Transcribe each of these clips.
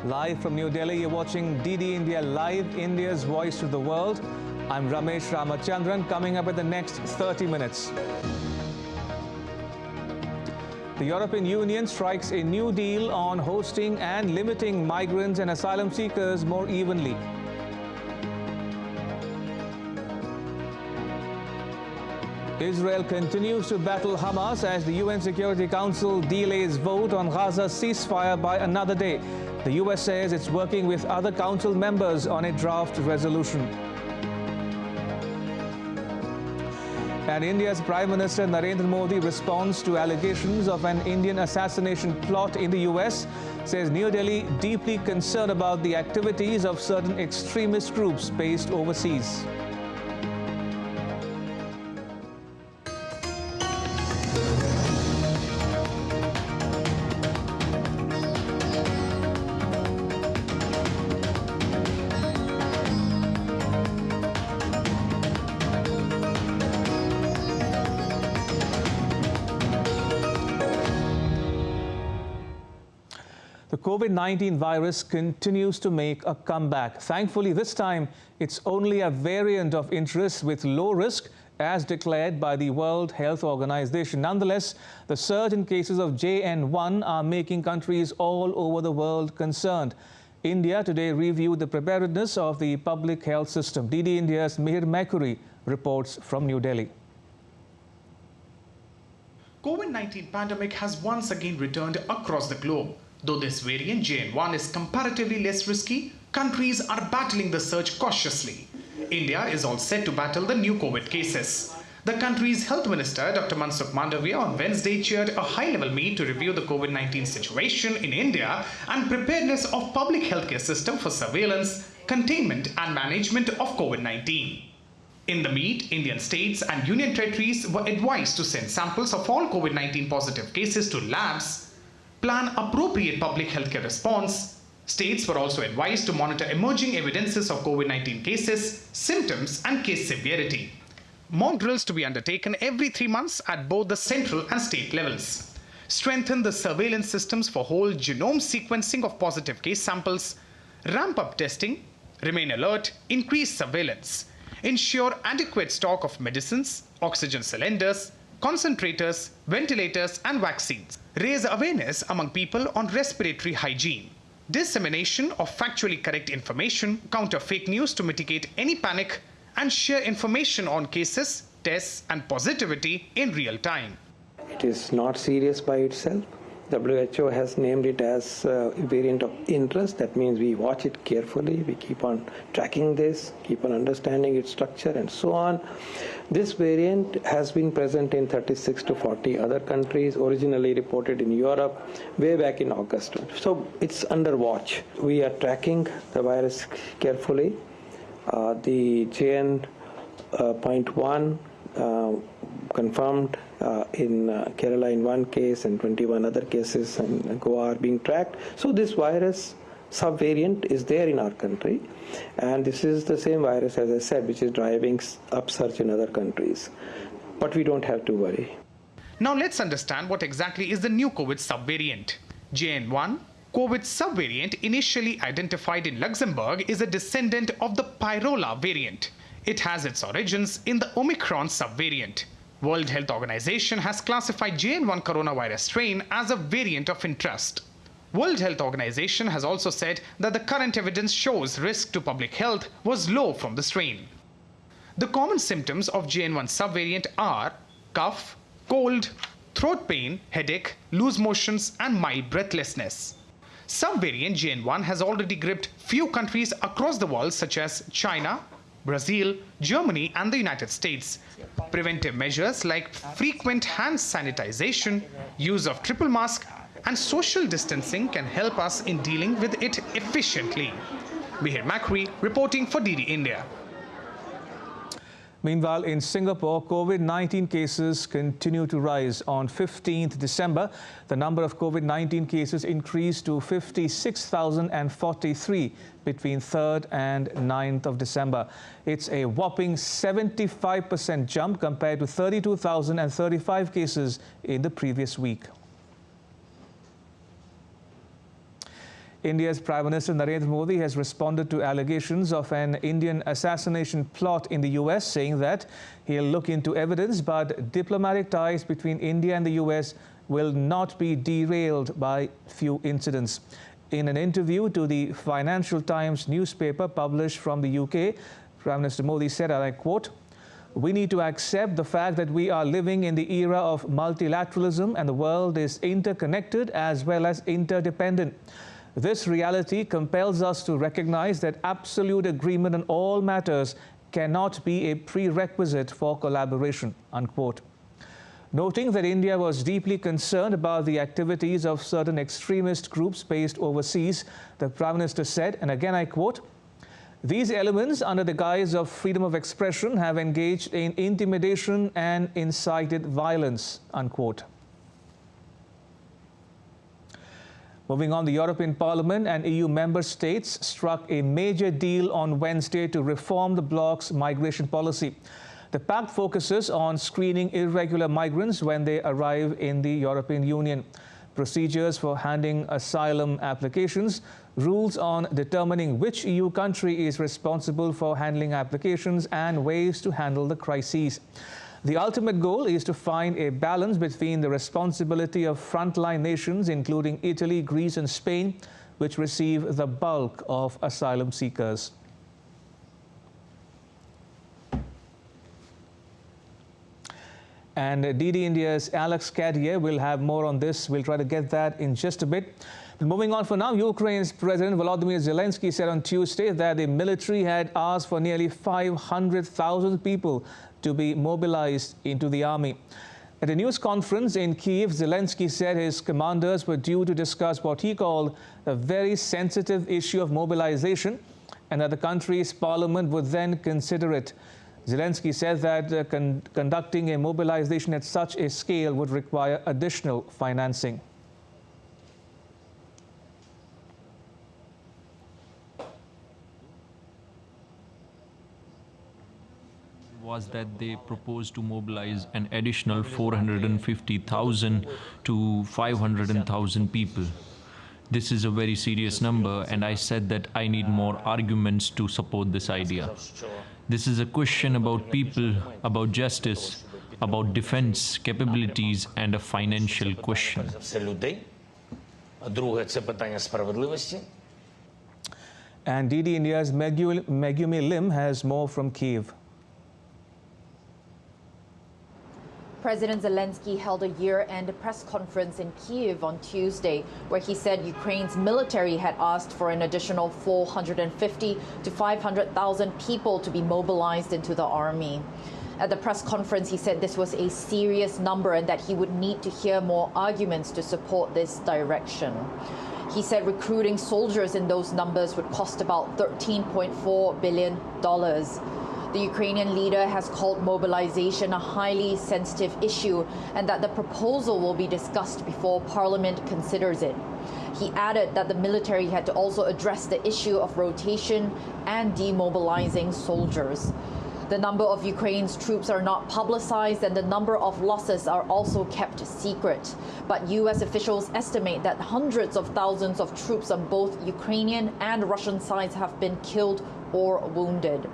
Live from New Delhi, you're watching DD India Live, India's voice to the world. I'm Ramesh Ramachandran, coming up in the next 30 minutes. The European Union strikes a new deal on hosting and limiting migrants and asylum seekers more evenly. Israel continues to battle Hamas as the UN Security Council delays vote on Gaza ceasefire by another day. The US says it's working with other council members on a draft resolution. And India's Prime Minister Narendra Modi responds to allegations of an Indian assassination plot in the US, says New Delhi deeply concerned about the activities of certain extremist groups based overseas. The COVID-19 virus continues to make a comeback. Thankfully, this time, it's only a variant of interest with low risk, as declared by the World Health Organization. Nonetheless, the surge in cases of JN1 are making countries all over the world concerned. India today reviewed the preparedness of the public health system. DD India's Mihir Makuri reports from New Delhi. COVID-19 pandemic has once again returned across the globe. Though this variant JN1 is comparatively less risky, countries are battling the surge cautiously. India is all set to battle the new COVID cases. The country's health minister, Dr. Mansukh Mandavia, on Wednesday chaired a high-level meet to review the COVID-19 situation in India and preparedness of public healthcare system for surveillance, containment and management of COVID-19. In the meet, Indian states and union territories were advised to send samples of all COVID-19 positive cases to labs, plan appropriate public healthcare response. States were also advised to monitor emerging evidences of COVID-19 cases, symptoms and case severity. Mock drills to be undertaken every 3 months at both the central and state levels. Strengthen the surveillance systems for whole genome sequencing of positive case samples. Ramp up testing. Remain alert. Increase surveillance. Ensure adequate stock of medicines, oxygen cylinders, concentrators, ventilators and vaccines. Raise awareness among people on respiratory hygiene. Dissemination of factually correct information, counter fake news to mitigate any panic, and share information on cases, tests and positivity in real time. It is not serious by itself. WHO has named it as a variant of interest. That means we watch it carefully, we keep on tracking this, keep on understanding its structure and so on. This variant has been present in 36 to 40 other countries, originally reported in Europe way back in August. So it's under watch. We are tracking the virus carefully. The JN.1 confirmed in Kerala in one case and 21 other cases and Goa are being tracked. So this virus subvariant is there in our country, and this is the same virus, as I said, which is driving upsurge in other countries. But we don't have to worry. Now let's understand what exactly is the new COVID subvariant. JN1, COVID subvariant initially identified in Luxembourg, is a descendant of the Pyrola variant. It has its origins in the Omicron subvariant. World Health Organization has classified JN1 coronavirus strain as a variant of interest. World Health Organization has also said that the current evidence shows risk to public health was low from the strain. The common symptoms of JN1 subvariant are cough, cold, throat pain, headache, loose motions and mild breathlessness. Subvariant JN1 has already gripped few countries across the world such as China, Brazil, Germany and the United States. Preventive measures like frequent hand sanitization, use of triple mask and social distancing can help us in dealing with it efficiently. Mihir Makuri reporting for DD India. Meanwhile, in Singapore, COVID-19 cases continue to rise. On 15th December, the number of COVID-19 cases increased to 56,043 between 3rd and 9th of December. It's a whopping 75% jump compared to 32,035 cases in the previous week. India's Prime Minister Narendra Modi has responded to allegations of an Indian assassination plot in the US, saying that he'll look into evidence, but diplomatic ties between India and the US will not be derailed by few incidents. In an interview to the Financial Times newspaper published from the UK, Prime Minister Modi said, and I quote, "We need to accept the fact that we are living in the era of multilateralism and the world is interconnected as well as interdependent. This reality compels us to recognize that absolute agreement on all matters cannot be a prerequisite for collaboration," unquote. Noting that India was deeply concerned about the activities of certain extremist groups based overseas, the Prime Minister said, and again I quote, "These elements, under the guise of freedom of expression, have engaged in intimidation and incited violence," unquote. Moving on, the European Parliament and EU member states struck a major deal on Wednesday to reform the bloc's migration policy. The pact focuses on screening irregular migrants when they arrive in the European Union, procedures for handing asylum applications, rules on determining which EU country is responsible for handling applications, and ways to handle the crises. The ultimate goal is to find a balance between the responsibility of frontline nations, including Italy, Greece and Spain, which receive the bulk of asylum seekers. And DD India's Alex Cadier will have more on this. We'll try to get that in just a bit. But moving on for now, Ukraine's President Volodymyr Zelensky said on Tuesday that the military had asked for nearly 500,000 people to be mobilized into the army. At a news conference in Kyiv, Zelensky said his commanders were due to discuss what he called a very sensitive issue of mobilization, and that the country's parliament would then consider it. Zelensky said that conducting a mobilization at such a scale would require additional financing. Was that they proposed to mobilize an additional 450,000 to 500,000 people. This is a very serious number, and I said that I need more arguments to support this idea. This is a question about people, about justice, about defense capabilities, and a financial question. And DD India's Megumi Lim has more from Kyiv. President Zelensky held a year-end press conference in Kyiv on Tuesday, where he said Ukraine's military had asked for an additional 450 to 500,000 people to be mobilized into the army. At the press conference, he said this was a serious number and that he would need to hear more arguments to support this direction. He said recruiting soldiers in those numbers would cost about $13.4 billion. The Ukrainian leader has called mobilization a highly sensitive issue and that the proposal will be discussed before Parliament considers it. He added that the military had to also address the issue of rotation and demobilizing soldiers. The number of Ukraine's troops are not publicized and the number of losses are also kept secret. But US officials estimate that hundreds of thousands of troops on both Ukrainian and Russian sides have been killed or wounded.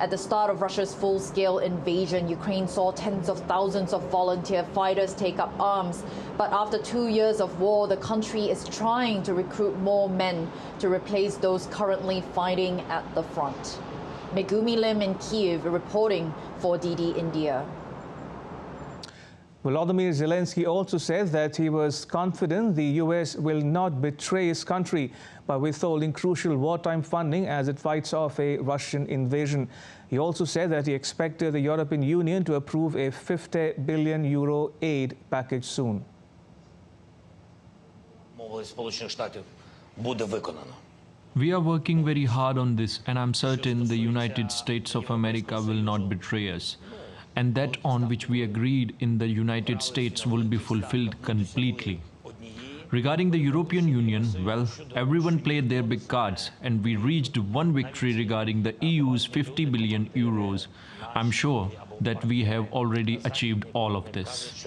At the start of Russia's full-scale invasion, Ukraine saw tens of thousands of volunteer fighters take up arms. But after 2 years of war, the country is trying to recruit more men to replace those currently fighting at the front. Megumi Lim in Kyiv reporting for DD India. Volodymyr Zelensky also said that he was confident the US will not betray his country by withholding crucial wartime funding as it fights off a Russian invasion. He also said that he expected the European Union to approve a €50 billion aid package soon. We are working very hard on this, and I'm certain the United States of America will not betray us. And that on which we agreed in the United States will be fulfilled completely. Regarding the European Union, well, everyone played their big cards, and we reached one victory regarding the EU's €50 billion. I'm sure that we have already achieved all of this.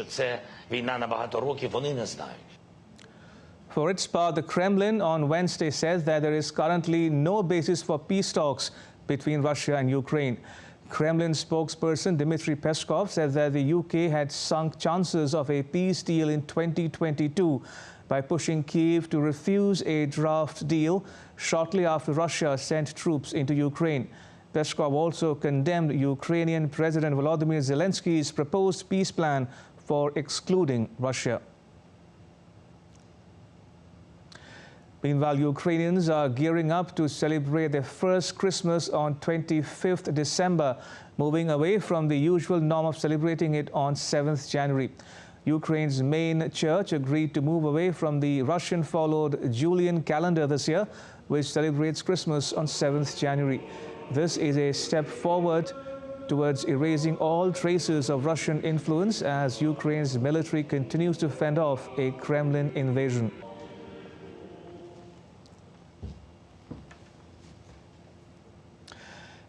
For its part, the Kremlin on Wednesday said that there is currently no basis for peace talks between Russia and Ukraine. Kremlin spokesperson Dmitry Peskov said that the UK had sunk chances of a peace deal in 2022 by pushing Kyiv to refuse a draft deal shortly after Russia sent troops into Ukraine. Peskov also condemned Ukrainian President Volodymyr Zelensky's proposed peace plan for excluding Russia. Meanwhile, Ukrainians are gearing up to celebrate their first Christmas on 25th December, moving away from the usual norm of celebrating it on 7th January. Ukraine's main church agreed to move away from the Russian-followed Julian calendar this year, which celebrates Christmas on 7th January. This is a step forward towards erasing all traces of Russian influence as Ukraine's military continues to fend off a Kremlin invasion.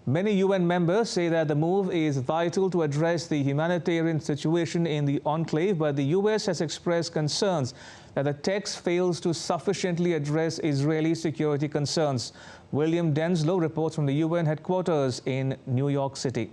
Many UN members say that the move is vital to address the humanitarian situation in the enclave, but the US has expressed concerns that the text fails to sufficiently address Israeli security concerns. William Denslow reports from the UN headquarters in New York City.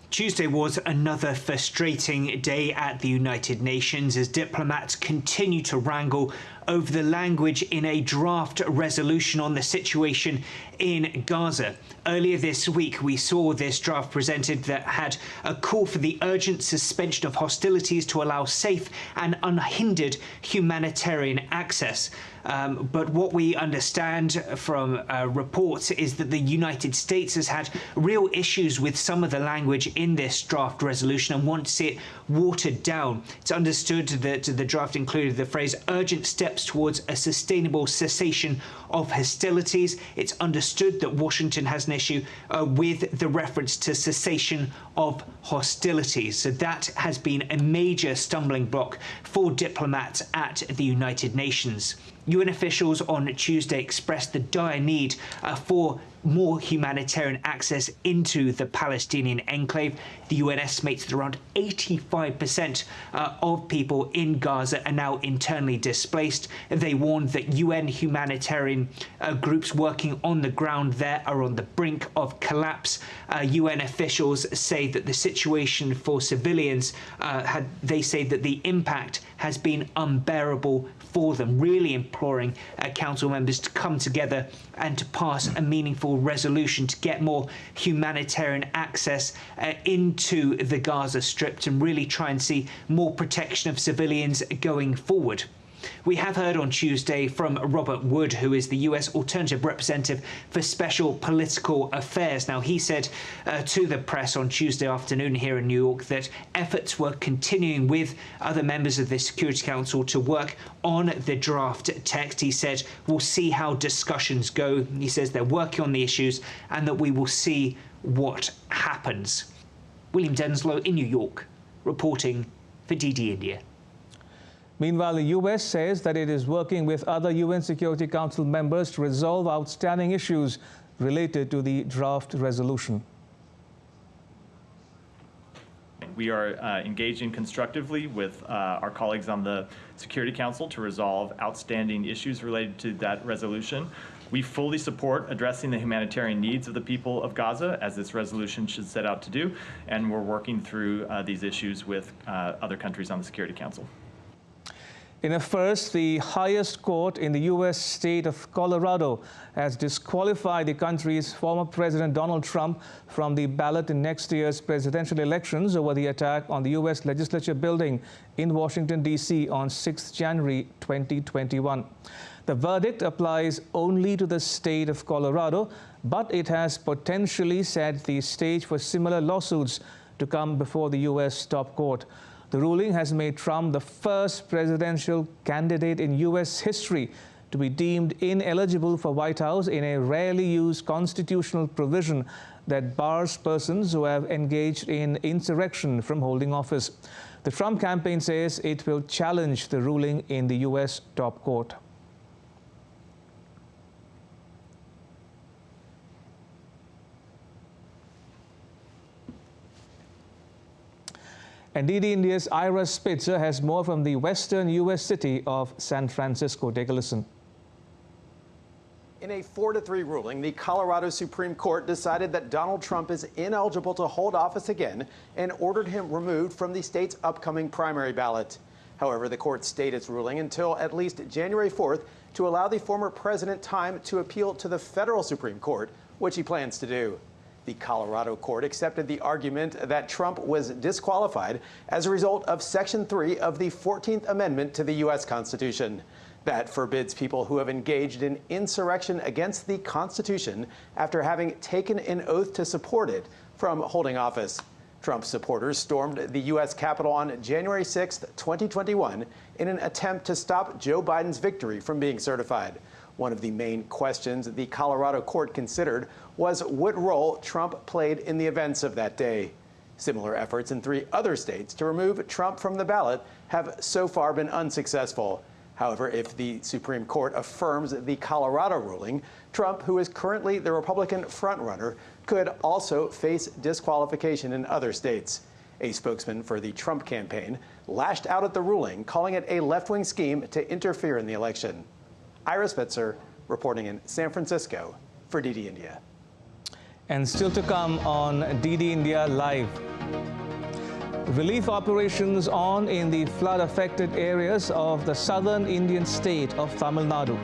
Tuesday was another frustrating day at the United Nations as diplomats continue to wrangle over the language in a draft resolution on the situation in Gaza. Earlier this week, we saw this draft presented that had a call for the urgent suspension of hostilities to allow safe and unhindered humanitarian access. But what we understand from reports is that the United States has had real issues with some of the language in this draft resolution and wants it watered down. It's understood that the draft included the phrase urgent steps towards a sustainable cessation of hostilities. It's understood that Washington has an issue with the reference to cessation of hostilities. So that has been a major stumbling block for diplomats at the United Nations. UN officials on Tuesday expressed the dire need for more humanitarian access into the Palestinian enclave. The UN estimates that around 85% of people in Gaza are now internally displaced. They warned that UN humanitarian groups working on the ground there are on the brink of collapse. UN officials say that the situation for civilians, they say that the impact has been unbearable for them, really imploring council members to come together and to pass a meaningful resolution to get more humanitarian access into the Gaza Strip and really try and see more protection of civilians going forward. We have heard on Tuesday from Robert Wood, who is the US Alternative Representative for Special Political Affairs. Now, he said to the press on Tuesday afternoon here in New York that efforts were continuing with other members of the Security Council to work on the draft text. He said, we'll see how discussions go. He says they're working on the issues and that we will see what happens. William Denslow in New York, reporting for DD India. Meanwhile, the US says that it is working with other UN Security Council members to resolve outstanding issues related to the draft resolution. We are engaging constructively with our colleagues on the Security Council to resolve outstanding issues related to that resolution. We fully support addressing the humanitarian needs of the people of Gaza, as this resolution should set out to do, and we're working through these issues with other countries on the Security Council. In a first, the highest court in the U.S. state of Colorado has disqualified the country's former President Donald Trump from the ballot in next year's presidential elections over the attack on the U.S. legislature building in Washington, D.C. on 6 January 2021. The verdict applies only to the state of Colorado, but it has potentially set the stage for similar lawsuits to come before the U.S. top court. The ruling has made Trump the first presidential candidate in U.S. history to be deemed ineligible for White House in a rarely used constitutional provision that bars persons who have engaged in insurrection from holding office. The Trump campaign says it will challenge the ruling in the U.S. top court. And DD India's Ira Spitzer has more from the western U.S. city of San Francisco. Take a listen. In a 4-3 ruling, the Colorado Supreme Court decided that Donald Trump is ineligible to hold office again and ordered him removed from the state's upcoming primary ballot. However, the court stayed its ruling until at least January 4th to allow the former president time to appeal to the federal Supreme Court, which he plans to do. The Colorado court accepted the argument that Trump was disqualified as a result of Section 3 of the 14th Amendment to the U.S. Constitution. That forbids people who have engaged in insurrection against the Constitution after having taken an oath to support it from holding office. Trump supporters stormed the U.S. Capitol on January 6, 2021, in an attempt to stop Joe Biden's victory from being certified. One of the main questions the Colorado court considered was what role Trump played in the events of that day. Similar efforts in 3 other states to remove Trump from the ballot have so far been unsuccessful. However, if the Supreme Court affirms the Colorado ruling, Trump, who is currently the Republican frontrunner, could also face disqualification in other states. A spokesman for the Trump campaign lashed out at the ruling, calling it a left-wing scheme to interfere in the election. Ira Spitzer reporting in San Francisco for DD India. And still to come on DD India Live. Relief operations on in the flood-affected areas of the southern Indian state of Tamil Nadu.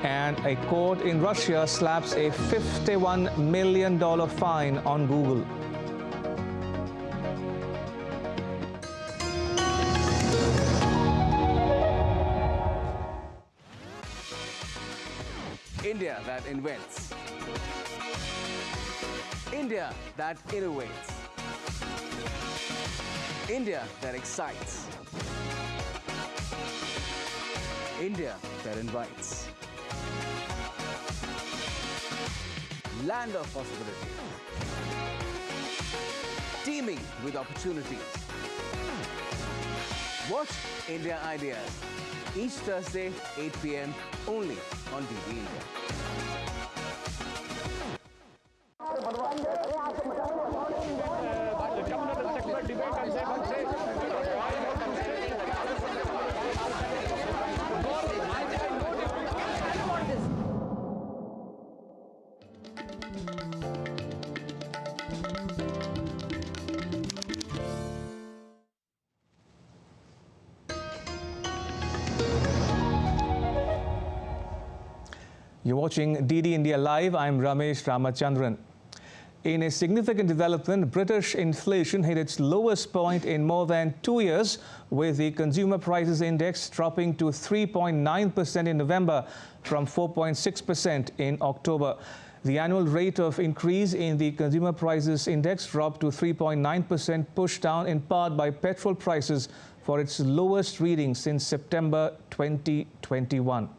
And a court in Russia slaps a $51 million fine on Google. India that invents. India that innovates. India that excites. India that invites. Land of possibility. Teeming with opportunities. Watch India Ideas each Thursday, 8 p.m. only on DD India. You're watching DD India Live. I'm Ramesh Ramachandran. In a significant development, British inflation hit its lowest point in more than 2 years, with the Consumer Prices Index dropping to 3.9% in November from 4.6% in October. The annual rate of increase in the Consumer Prices Index dropped to 3.9%, pushed down in part by petrol prices for its lowest reading since September 2021.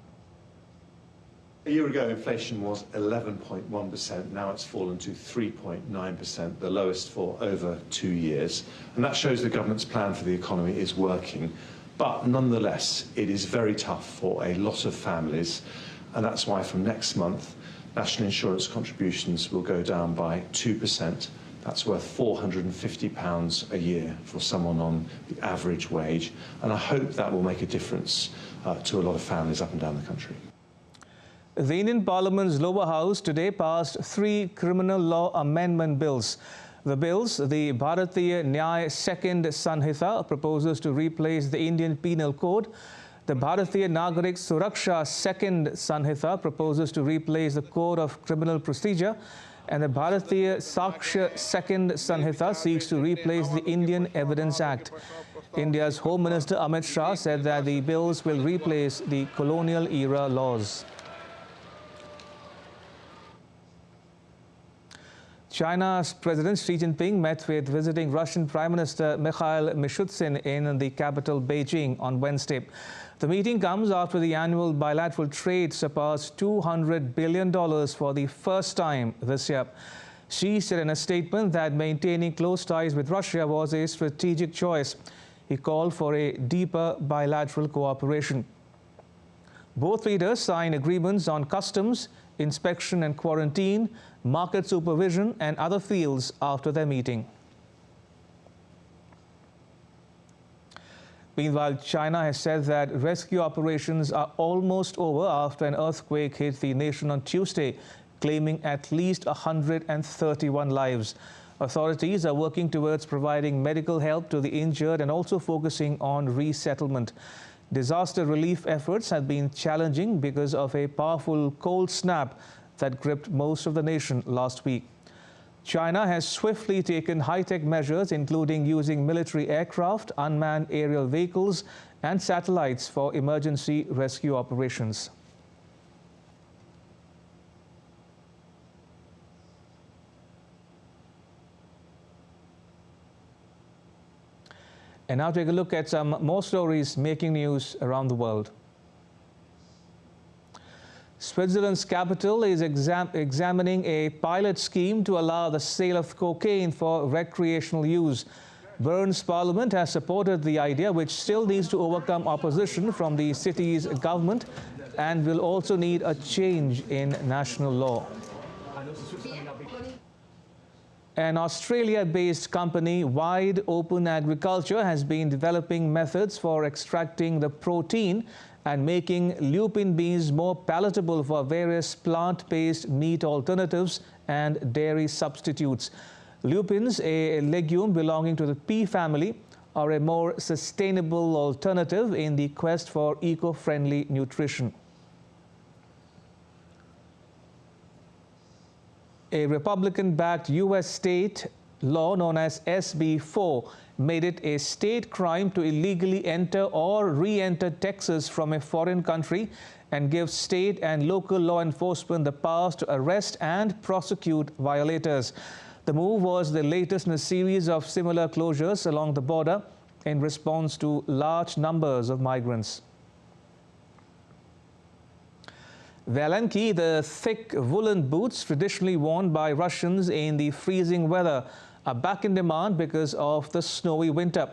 A year ago, inflation was 11.1%. Now it's fallen to 3.9%, the lowest for over 2 years. And that shows the government's plan for the economy is working. But nonetheless, it is very tough for a lot of families. And that's why from next month, national insurance contributions will go down by 2%. That's worth £450 a year for someone on the average wage. And I hope that will make a difference to a lot of families up and down the country. The Indian Parliament's lower house today passed 3 criminal law amendment bills. The bills, the Bharatiya Nyaya Second Sanhita, proposes to replace the Indian Penal Code. The Bharatiya Nagarik Suraksha Second Sanhita proposes to replace the Code of Criminal Procedure. And the Bharatiya Sakshya Second Sanhita seeks to replace the Indian Evidence Act. India's Home Minister Amit Shah said that the bills will replace the colonial era laws. China's President Xi Jinping met with visiting Russian Prime Minister Mikhail Mishustin in the capital Beijing on Wednesday. The meeting comes after the annual bilateral trade surpassed $200 billion for the first time this year. Xi said in a statement that maintaining close ties with Russia was a strategic choice. He called for a deeper bilateral cooperation. Both leaders signed agreements on customs, inspection and quarantine, market supervision and other fields after their meeting. Meanwhile, China has said that rescue operations are almost over after an earthquake hit the nation on Tuesday, claiming at least 131 lives. Authorities are working towards providing medical help to the injured and also focusing on resettlement. Disaster relief efforts have been challenging because of a powerful cold snap that gripped most of the nation last week. China has swiftly taken high-tech measures, including using military aircraft, unmanned aerial vehicles, and satellites for emergency rescue operations. And now take a look at some more stories making news around the world. Switzerland's capital is examining a pilot scheme to allow the sale of cocaine for recreational use. Bern's parliament has supported the idea, which still needs to overcome opposition from the city's government and will also need a change in national law. An Australia-based company, Wide Open Agriculture, has been developing methods for extracting the protein and making lupin beans more palatable for various plant-based meat alternatives and dairy substitutes. Lupins, a legume belonging to the pea family, are a more sustainable alternative in the quest for eco-friendly nutrition. A Republican-backed U.S. state law known as SB 4 made it a state crime to illegally enter or re-enter Texas from a foreign country and gives state and local law enforcement the powers to arrest and prosecute violators. The move was the latest in a series of similar closures along the border in response to large numbers of migrants. Valenki, the thick woolen boots traditionally worn by Russians in the freezing weather, are back in demand because of the snowy winter.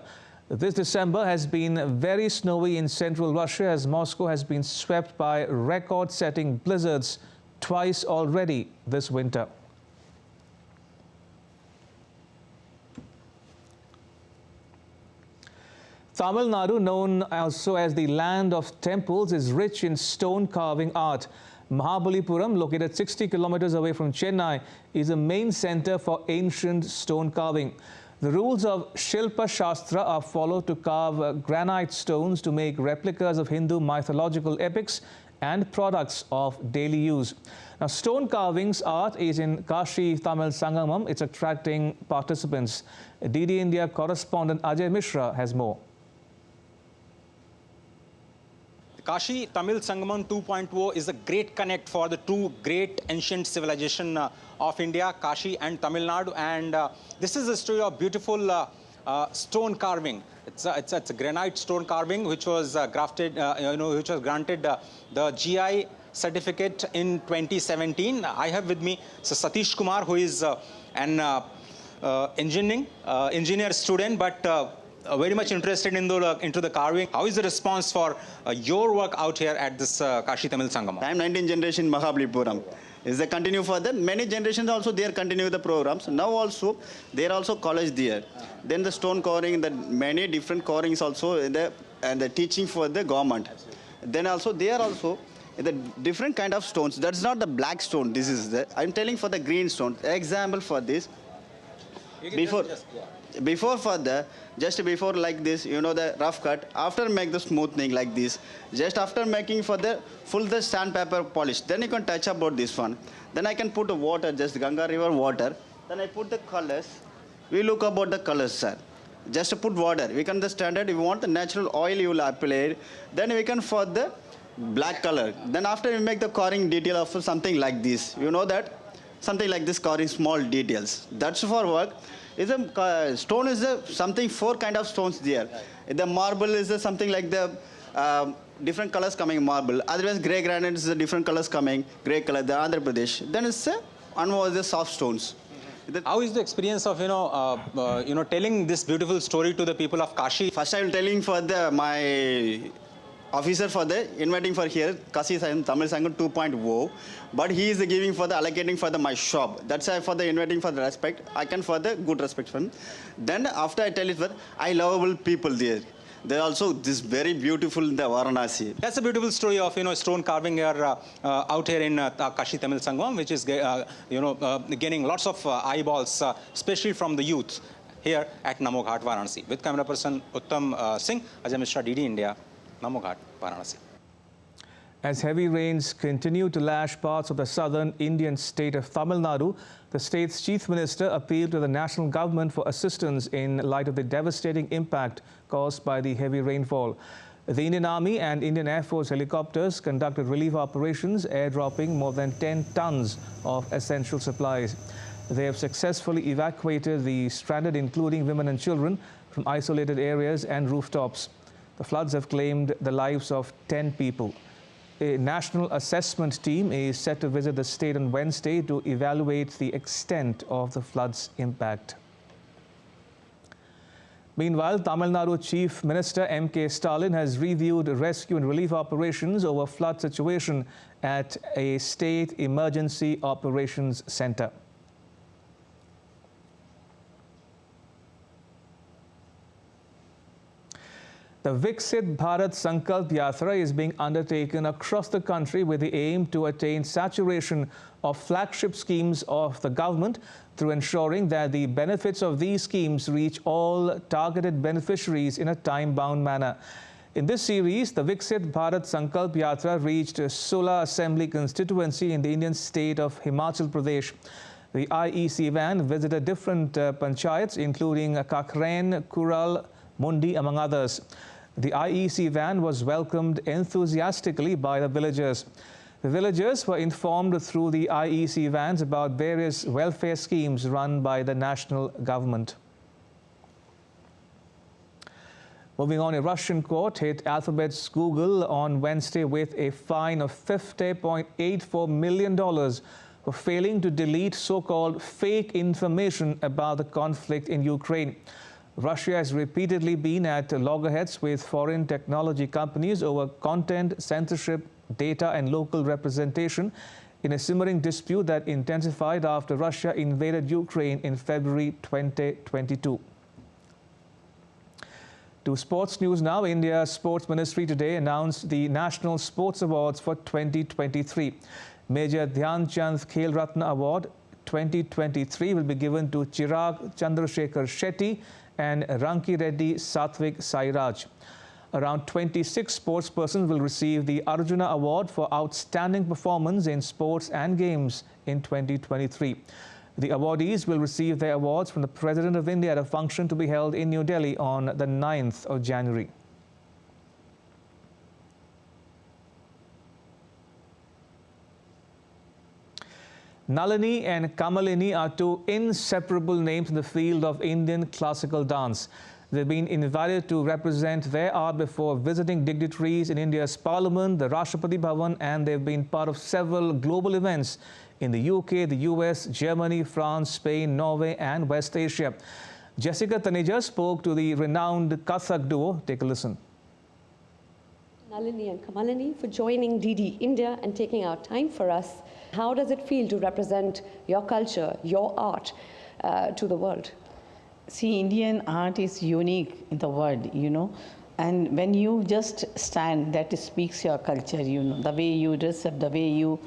This December has been very snowy in central Russia as Moscow has been swept by record-setting blizzards twice already this winter. Tamil Nadu, known also as the land of temples, is rich in stone carving art. Mahabalipuram, located 60 kilometers away from Chennai, is a main center for ancient stone carving. The rules of Shilpa Shastra are followed to carve granite stones to make replicas of Hindu mythological epics and products of daily use. Now, stone carvings art is in Kashi Tamil Sangamam. It's attracting participants. DD India correspondent Ajay Mishra has more. Kashi Tamil Sangamam 2.0 is a great connect for the two great ancient civilization of India, Kashi and Tamil Nadu, and this is a story of beautiful stone carving. It's a granite stone carving which was granted the GI certificate in 2017. I have with me Satish Kumar, who is an engineer student, but very much interested in into the carving. How is the response for your work out here at this Kashi Tamil Sangamam? I am 19th generation Mahabalipuram. Is the continue further? Many generations also they are continue the programs. Now also they are also college there. Then the stone carving, the many different carvings also and the teaching for the government. Then also they are also the different kind of stones. That's not the black stone. This is the I'm telling for the green stone. Example for this. Before further, just before like this, you know, the rough cut, after make the smoothing like this, just after making for the full the sandpaper polish, then you can touch about this one. Then I can put the water, just Ganga river water. Then I put the colors. We look about the colors, sir. Just put water. We can the standard, if you want the natural oil, you will apply. Then we can for the black color. Then after we make the carving detail of something like this, you know that? Something like this carving small details. That's for work. Is a stone is something four kind of stones there. The marble is something like the different colors coming marble. Otherwise, grey granite is the different colors coming. Grey color, the Andhra Pradesh. Then it's the soft stones. How is the experience of telling this beautiful story to the people of Kashi? First, I am telling for my officer for the inviting for here, Kasi Tamil Sangam 2.0, but he is giving for the allocating for the my shop. That's why for the inviting for the respect, I can for the good respect for him. Then after I tell it, I lovable people there. They also this very beautiful in the Varanasi. That's a beautiful story of stone carving here out here in Kashi Tamil Sangam, which is gaining lots of eyeballs, especially from the youth here at Namo Ghat, Varanasi. With camera person Uttam Singh, Ajay Mishra, DD India, Namo Ghat, Varanasi. As heavy rains continue to lash parts of the southern Indian state of Tamil Nadu, the state's chief minister appealed to the national government for assistance in light of the devastating impact caused by the heavy rainfall. The Indian Army and Indian Air Force helicopters conducted relief operations, airdropping more than 10 tons of essential supplies. They have successfully evacuated the stranded, including women and children, from isolated areas and rooftops. The floods have claimed the lives of 10 people. A national assessment team is set to visit the state on Wednesday to evaluate the extent of the flood's impact. Meanwhile, Tamil Nadu Chief Minister M.K. Stalin has reviewed rescue and relief operations over flood situation at a state emergency operations center. The Viksit Bharat Sankalp Yatra is being undertaken across the country with the aim to attain saturation of flagship schemes of the government through ensuring that the benefits of these schemes reach all targeted beneficiaries in a time-bound manner. In this series, the Viksit Bharat Sankalp Yatra reached Sula Assembly constituency in the Indian state of Himachal Pradesh. The IEC van visited different panchayats, including Kakrain, Kural, Mundi, among others. The IEC van was welcomed enthusiastically by the villagers. The villagers were informed through the IEC vans about various welfare schemes run by the national government. Moving on, a Russian court hit Alphabet's Google on Wednesday with a fine of $50.84 million for failing to delete so-called fake information about the conflict in Ukraine. Russia has repeatedly been at loggerheads with foreign technology companies over content, censorship, data and local representation in a simmering dispute that intensified after Russia invaded Ukraine in February 2022. To sports news now. India's Sports Ministry today announced the National Sports Awards for 2023. Major Dhyan Chand Khel Ratna Award 2023 will be given to Chirag Chandrasekhar Shetty and Ranki Reddy Satvik Sairaj. Around 26 sportspersons will receive the Arjuna Award for outstanding performance in sports and games in 2023. The awardees will receive their awards from the President of India at a function to be held in New Delhi on the 9th of January. Nalini and Kamalini are two inseparable names in the field of Indian classical dance. They've been invited to represent their art before visiting dignitaries in India's Parliament, the Rashtrapati Bhavan, and they've been part of several global events in the UK, the US, Germany, France, Spain, Norway, and West Asia. Jessica Taneja spoke to the renowned Kathak duo. Take a listen. Nalini and Kamalini for joining DD India and taking out time for us. How does it feel to represent your culture, your art to the world? See, Indian art is unique in the world, you know. And when you just stand, that speaks your culture, you know. The way you dress up, the way you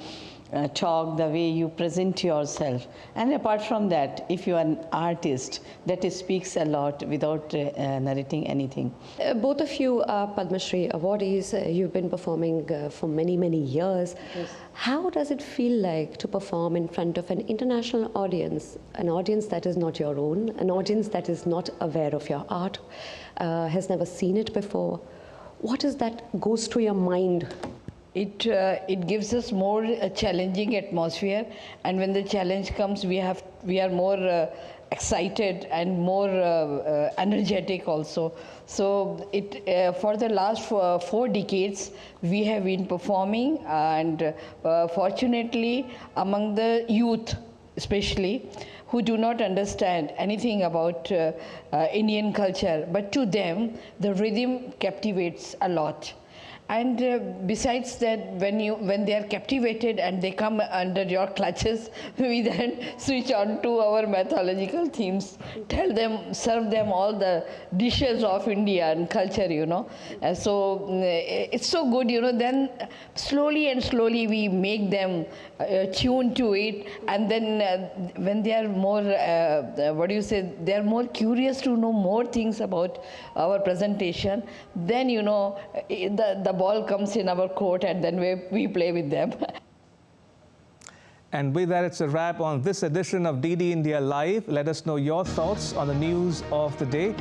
talk, the way you present yourself. And apart from that, if you are an artist, that speaks a lot without narrating anything. Both of you are Padma Shri awardees. You've been performing for many, many years. Yes. How does it feel like to perform in front of an international audience, an audience that is not your own, an audience that is not aware of your art, has never seen it before? What is that goes through your mind? It gives us more challenging atmosphere, and when the challenge comes, we are more excited and more energetic also. So for the last 4 decades, we have been performing, and fortunately, among the youth especially, who do not understand anything about Indian culture, but to them, the rhythm captivates a lot. And besides that, when they are captivated and they come under your clutches, we then switch on to our mythological themes, serve them all the dishes of Indian culture, you know. So it's so good, you know. Then slowly and slowly we make them tune to it, and then when they are more, they are more curious to know more things about our presentation, then, you know, the ball comes in our court, and then we play with them. And with that, it's a wrap on this edition of DD India Live. Let us know your thoughts on the news of the day.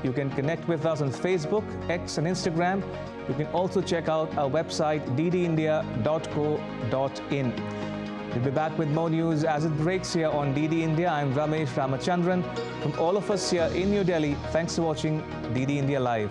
You can connect with us on Facebook, X and Instagram. You can also check out our website, ddindia.co.in. We'll be back with more news as it breaks here on DD India. I'm Ramesh Ramachandran. From all of us here in New Delhi, thanks for watching DD India Live.